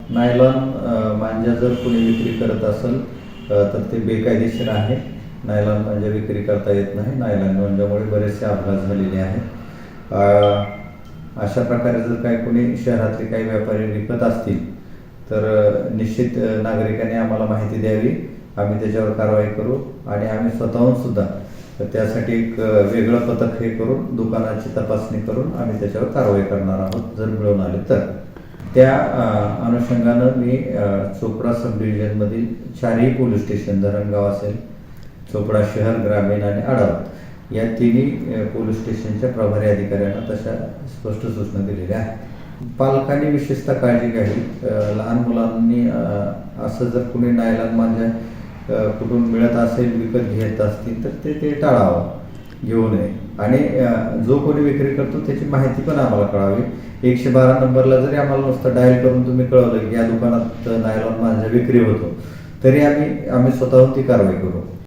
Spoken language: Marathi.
नायलॉन मांजा जर कोणी विक्री करत असेल तर ते बेकायदेशीर आहे. नायलॉन मांजा विक्री करता येत नाही. नायलॉन मांजामुळे बरेचसे अपघात झालेले आहेत. अशा प्रकारे जर काही कोणी शहरातले काही व्यापारी विकत असतील तर निश्चित नागरिकांनी आम्हाला माहिती द्यावी. आम्ही त्याच्यावर कारवाई करू आणि आम्ही स्वतःहून सुद्धा त्यासाठी एक वेगळं पथक हे करून दुकानाची तपासणी करून आम्ही त्याच्यावर कारवाई करणार आहोत जर मिळून आले तर. त्या अनुषंगानं मी चोपडा सब डिव्हिजनमधील 4ही पोलीस स्टेशन, धरणगाव असेल, चोपडा शहर, ग्रामीण आणि आडाव या तिन्ही पोलीस स्टेशनच्या प्रभारी अधिकाऱ्यांना तशा स्पष्ट सूचना दिलेल्या आहेत. पालकांनी विशेषतः काळजी घ्यावी. लहान मुलांनी असं जर कुणी नायलॉन मांजा कुठून मिळत असेल, विकत घेत असतील तर ते टाळावं, घेऊ नये. आणि जो कोणी विक्री करतो त्याची माहिती पण आम्हाला कळावी. 112 नंबरला जरी आम्हाला नुसतं डायल करून तुम्ही कळवलं की या दुकानात नायलॉन मांजा विक्री होतो तरी आम्ही स्वतःहून ती कारवाई करू.